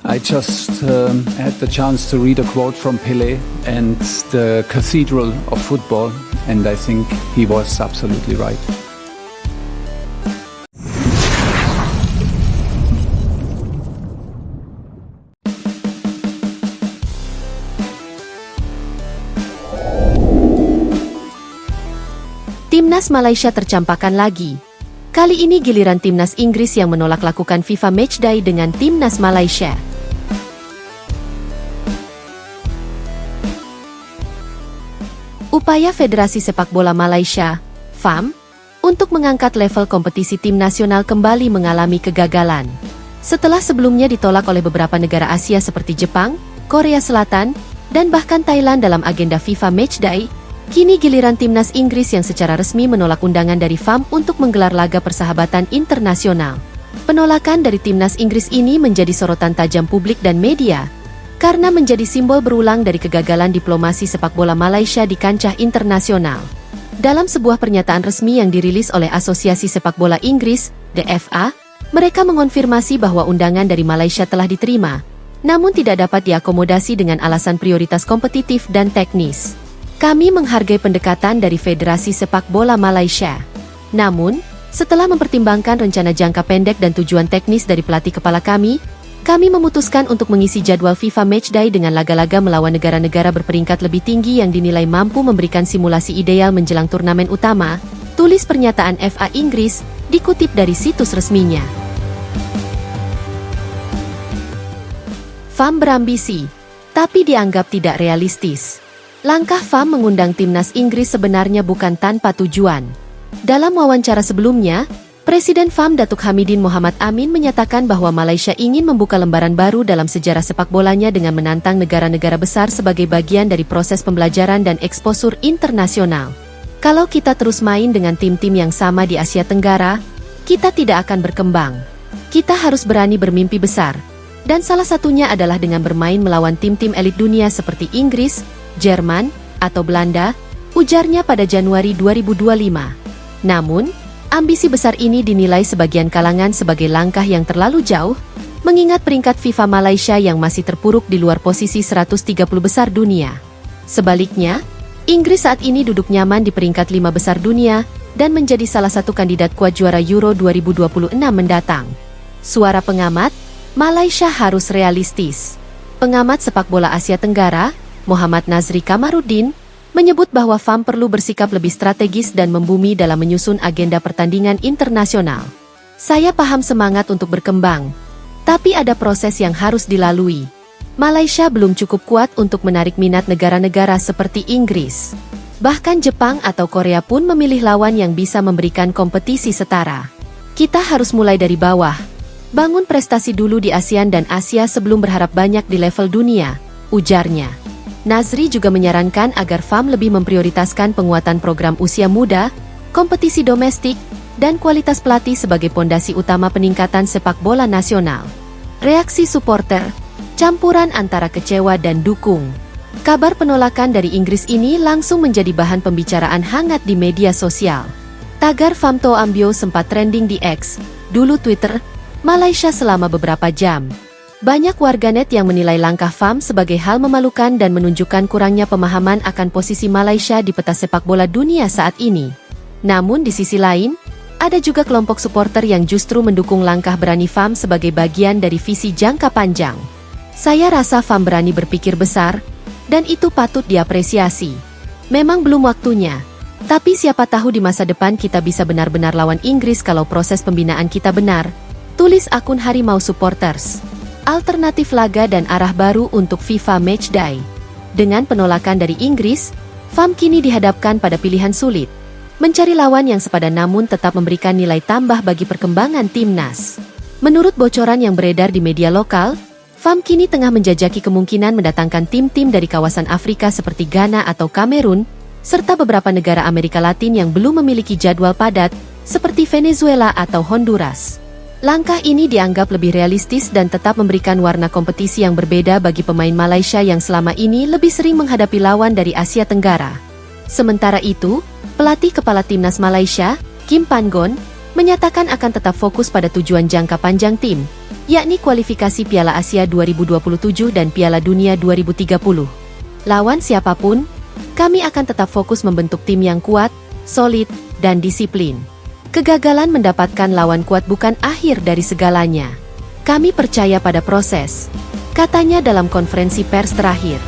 I just had the chance to read a quote from Pelé and the cathedral of football, and I think he was absolutely right. Timnas Malaysia tercampakkan lagi. Kali ini giliran Timnas Inggris yang menolak lakukan FIFA Matchday dengan Timnas Malaysia. Upaya Federasi Sepak Bola Malaysia, FAM, untuk mengangkat level kompetisi tim nasional kembali mengalami kegagalan. Setelah sebelumnya ditolak oleh beberapa negara Asia seperti Jepang, Korea Selatan, dan bahkan Thailand dalam agenda FIFA Matchday, kini giliran Timnas Inggris yang secara resmi menolak undangan dari FAM untuk menggelar laga persahabatan internasional. Penolakan dari Timnas Inggris ini menjadi sorotan tajam publik dan media, karena menjadi simbol berulang dari kegagalan diplomasi sepak bola Malaysia di kancah internasional. Dalam sebuah pernyataan resmi yang dirilis oleh Asosiasi Sepak Bola Inggris, the FA, mereka mengonfirmasi bahwa undangan dari Malaysia telah diterima, namun tidak dapat diakomodasi dengan alasan prioritas kompetitif dan teknis. Kami menghargai pendekatan dari Federasi Sepak Bola Malaysia. Namun, setelah mempertimbangkan rencana jangka pendek dan tujuan teknis dari pelatih kepala kami memutuskan untuk mengisi jadwal FIFA Matchday dengan laga-laga melawan negara-negara berperingkat lebih tinggi yang dinilai mampu memberikan simulasi ideal menjelang turnamen utama, tulis pernyataan FA Inggris, dikutip dari situs resminya. FAM berambisi, tapi dianggap tidak realistis. Langkah FAM mengundang Timnas Inggris sebenarnya bukan tanpa tujuan. Dalam wawancara sebelumnya, Presiden FAM Datuk Hamidin Mohamad Amin menyatakan bahwa Malaysia ingin membuka lembaran baru dalam sejarah sepak bolanya dengan menantang negara-negara besar sebagai bagian dari proses pembelajaran dan eksposur internasional. Kalau kita terus main dengan tim-tim yang sama di Asia Tenggara, kita tidak akan berkembang. Kita harus berani bermimpi besar. Dan salah satunya adalah dengan bermain melawan tim-tim elit dunia seperti Inggris, Jerman, atau Belanda, ujarnya pada Januari 2025. Namun, ambisi besar ini dinilai sebagian kalangan sebagai langkah yang terlalu jauh, mengingat peringkat FIFA Malaysia yang masih terpuruk di luar posisi 130 besar dunia. Sebaliknya, Inggris saat ini duduk nyaman di peringkat 5 besar dunia, dan menjadi salah satu kandidat kuat juara Euro 2026 mendatang. Suara pengamat, Malaysia harus realistis. Pengamat sepak bola Asia Tenggara, Muhammad Nazri Kamaruddin, menyebut bahwa FAM perlu bersikap lebih strategis dan membumi dalam menyusun agenda pertandingan internasional. Saya paham semangat untuk berkembang, tapi ada proses yang harus dilalui. Malaysia belum cukup kuat untuk menarik minat negara-negara seperti Inggris. Bahkan Jepang atau Korea pun memilih lawan yang bisa memberikan kompetisi setara. Kita harus mulai dari bawah. Bangun prestasi dulu di ASEAN dan Asia sebelum berharap banyak di level dunia, ujarnya. Nazri juga menyarankan agar FAM lebih memprioritaskan penguatan program usia muda, kompetisi domestik, dan kualitas pelatih sebagai pondasi utama peningkatan sepak bola nasional. Reaksi supporter, campuran antara kecewa dan dukung. Kabar penolakan dari Inggris ini langsung menjadi bahan pembicaraan hangat di media sosial. Tagar FAM To Ambio sempat trending di X, dulu Twitter, Malaysia selama beberapa jam. Banyak warganet yang menilai langkah FAM sebagai hal memalukan dan menunjukkan kurangnya pemahaman akan posisi Malaysia di peta sepak bola dunia saat ini. Namun di sisi lain, ada juga kelompok supporter yang justru mendukung langkah berani FAM sebagai bagian dari visi jangka panjang. Saya rasa FAM berani berpikir besar, dan itu patut diapresiasi. Memang belum waktunya, tapi siapa tahu di masa depan kita bisa benar-benar lawan Inggris kalau proses pembinaan kita benar, tulis akun Harimau Supporters. Alternatif laga dan arah baru untuk FIFA Matchday. Dengan penolakan dari Inggris, FAM kini dihadapkan pada pilihan sulit. Mencari lawan yang sepadan namun tetap memberikan nilai tambah bagi perkembangan timnas. Menurut bocoran yang beredar di media lokal, FAM kini tengah menjajaki kemungkinan mendatangkan tim-tim dari kawasan Afrika seperti Ghana atau Kamerun, serta beberapa negara Amerika Latin yang belum memiliki jadwal padat, seperti Venezuela atau Honduras. Langkah ini dianggap lebih realistis dan tetap memberikan warna kompetisi yang berbeda bagi pemain Malaysia yang selama ini lebih sering menghadapi lawan dari Asia Tenggara. Sementara itu, pelatih kepala timnas Malaysia, Kim Pan Gon, menyatakan akan tetap fokus pada tujuan jangka panjang tim, yakni kualifikasi Piala Asia 2027 dan Piala Dunia 2030. Lawan siapapun, kami akan tetap fokus membentuk tim yang kuat, solid, dan disiplin. Kegagalan mendapatkan lawan kuat bukan akhir dari segalanya. Kami percaya pada proses, katanya dalam konferensi pers terakhir.